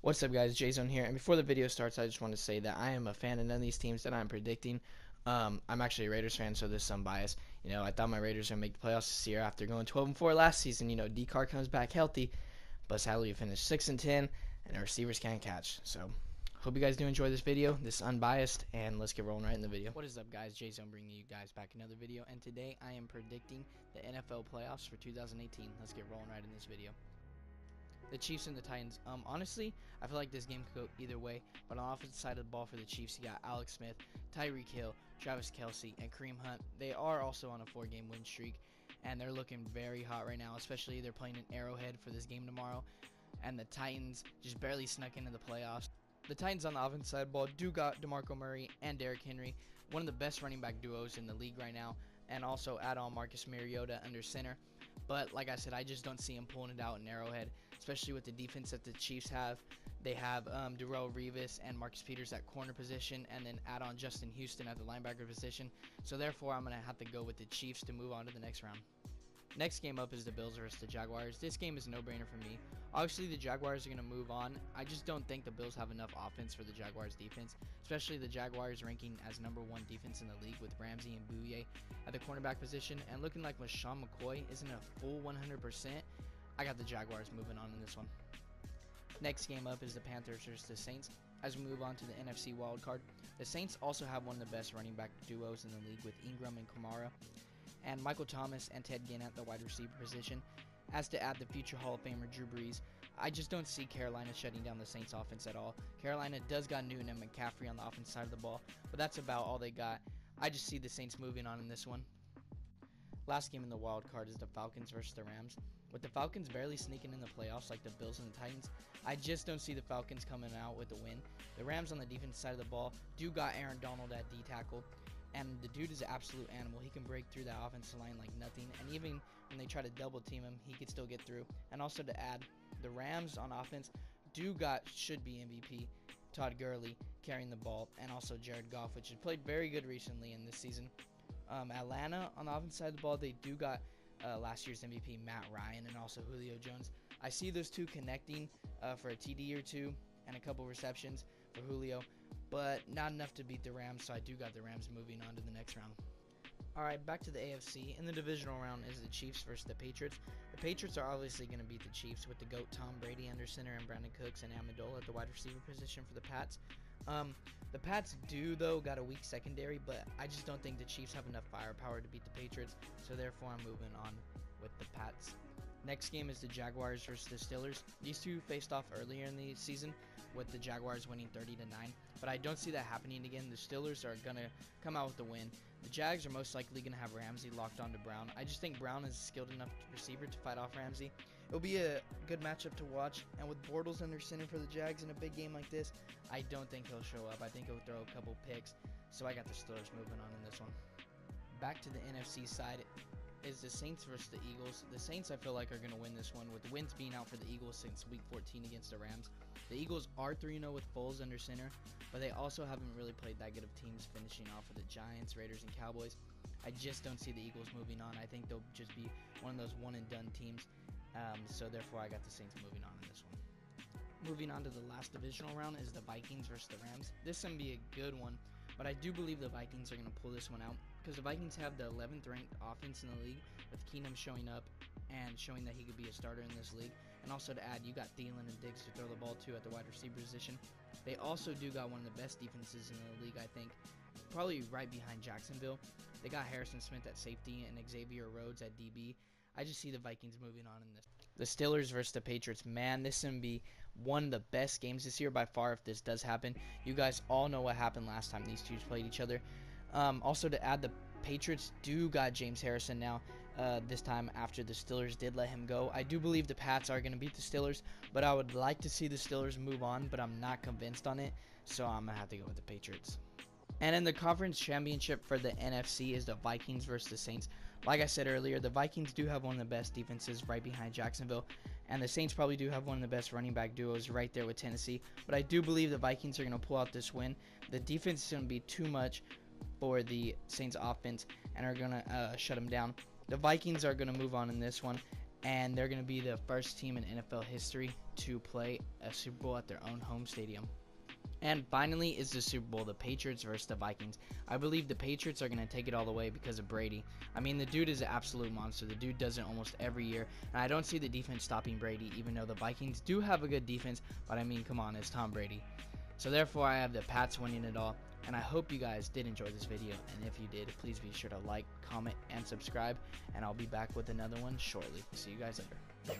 What's up, guys? Jzone here, and before the video starts, I just want to say that I am a fan of none of these teams that I'm predicting. I'm actually a Raiders fan, so there's some bias. I thought my Raiders would make the playoffs this year after going 12-4 last season. D-Car comes back healthy, but sadly we finished 6-10, and our receivers can't catch. So, hope you guys do enjoy this video. This is unbiased, and let's get rolling right in the video. What is up, guys? Jzone bringing you guys back another video, and today I am predicting the NFL playoffs for 2018. Let's get rolling right in this video. The Chiefs and the Titans. Honestly, I feel like this game could go either way. But on the offensive side of the ball for the Chiefs, you got Alex Smith, Tyreek Hill, Travis Kelce, and Kareem Hunt. They are also on a 4-game win streak, and they're looking very hot right now. Especially they're playing in Arrowhead for this game tomorrow, and the Titans just barely snuck into the playoffs. The Titans on the offensive side of the ball do got DeMarco Murray and Derrick Henry, one of the best running back duos in the league right now, and also add on Marcus Mariota under center. But like I said, I just don't see him pulling it out in Arrowhead, especially with the defense that the Chiefs have. They have Darrelle Revis and Marcus Peters at corner position, and then add on Justin Houston at the linebacker position. So therefore, I'm going to have to go with the Chiefs to move on to the next round. Next game up is the Bills versus the Jaguars. This game is a no-brainer for me. Obviously, the Jaguars are going to move on. I just don't think the Bills have enough offense for the Jaguars defense, especially the Jaguars ranking as #1 defense in the league with Ramsey and Bouye at the cornerback position, and looking like LaShawn McCoy isn't a full 100%. I got the Jaguars moving on in this one. Next game up is the Panthers versus the Saints. As we move on to the NFC wildcard, the Saints also have one of the best running back duos in the league with Ingram and Kamara, and Michael Thomas and Ted Ginn at the wide receiver position. As to add the future Hall of Famer Drew Brees, I just don't see Carolina shutting down the Saints offense at all. Carolina does got Newton and McCaffrey on the offense side of the ball, but that's about all they got. I just see the Saints moving on in this one. Last game in the wild card is the Falcons versus the Rams. With the Falcons barely sneaking in the playoffs like the Bills and the Titans, I just don't see the Falcons coming out with a win. The Rams on the defense side of the ball do got Aaron Donald at D tackle, and the dude is an absolute animal. He can break through that offensive line like nothing, and even when they try to double team him, he could still get through. And also to add, the Rams on offense should be MVP Todd Gurley carrying the ball, and also Jared Goff, which has played very good recently in this season. Atlanta on the offense side of the ball, they do got last year's MVP Matt Ryan and also Julio Jones. I see those two connecting for a TD or two and a couple receptions for Julio, but not enough to beat the Rams, so I do got the Rams moving on to the next round. Alright, back to the AFC. In the divisional round is the Chiefs versus the Patriots. The Patriots are obviously going to beat the Chiefs with the GOAT Tom Brady under center and Brandon Cooks and Amendola at the wide receiver position for the Pats. The Pats do, though, got a weak secondary, but I just don't think the Chiefs have enough firepower to beat the Patriots, so therefore I'm moving on with the Pats. Next game is the Jaguars versus the Steelers. These two faced off earlier in the season with the Jaguars winning 30-9, but I don't see that happening again. The Steelers are going to come out with the win. The Jags are most likely going to have Ramsey locked onto Brown. I just think Brown is a skilled enough receiver to fight off Ramsey. It'll be a good matchup to watch, and with Bortles under center for the Jags in a big game like this, I don't think he'll show up. I think he'll throw a couple picks, so I got the Steelers moving on in this one. Back to the NFC side is the Saints versus the Eagles. The Saints, I feel like, are going to win this one, with the wins being out for the Eagles since Week 14 against the Rams. The Eagles are 3-0 with Foles under center, but they also haven't really played that good of teams, finishing off with the Giants, Raiders, and Cowboys. I just don't see the Eagles moving on. I think they'll just be one of those one-and-done teams, so therefore I got the Saints moving on in this one. Moving on to the last divisional round is the Vikings versus the Rams. This is going to be a good one, but I do believe the Vikings are going to pull this one out, because the Vikings have the 11th ranked offense in the league, with Keenum showing up and showing that he could be a starter in this league. And also to add, you got Thielen and Diggs to throw the ball to at the wide receiver position. They also do got one of the best defenses in the league, I think, probably right behind Jacksonville. They got Harrison Smith at safety and Xavier Rhodes at DB. I just see the Vikings moving on in this. The Steelers versus the Patriots. Man, this is going to be one of the best games this year by far if this does happen. You guys all know what happened last time these two played each other. Also to add, the Patriots do got James Harrison now, this time after the Steelers did let him go. I do believe the Pats are going to beat the Steelers, but I would like to see the Steelers move on, but I'm not convinced on it, so I'm going to have to go with the Patriots. And in the conference championship for the NFC is the Vikings versus the Saints. Like I said earlier, the Vikings do have one of the best defenses right behind Jacksonville, and the Saints probably do have one of the best running back duos right there with Tennessee, but I do believe the Vikings are going to pull out this win. The defense is going to be too much for the Saints offense and are going to shut them down. The Vikings are going to move on in this one, and they're going to be the first team in NFL history to play a Super Bowl at their own home stadium. And finally is the Super Bowl, the Patriots versus the Vikings. I believe the Patriots are going to take it all the way because of Brady. I mean, the dude is an absolute monster. The dude does it almost every year, and I don't see the defense stopping Brady, even though the Vikings do have a good defense, but I mean, come on, it's Tom Brady. So therefore, I have the Pats winning it all, and I hope you guys did enjoy this video, and if you did, please be sure to like, comment, and subscribe, and I'll be back with another one shortly. See you guys later.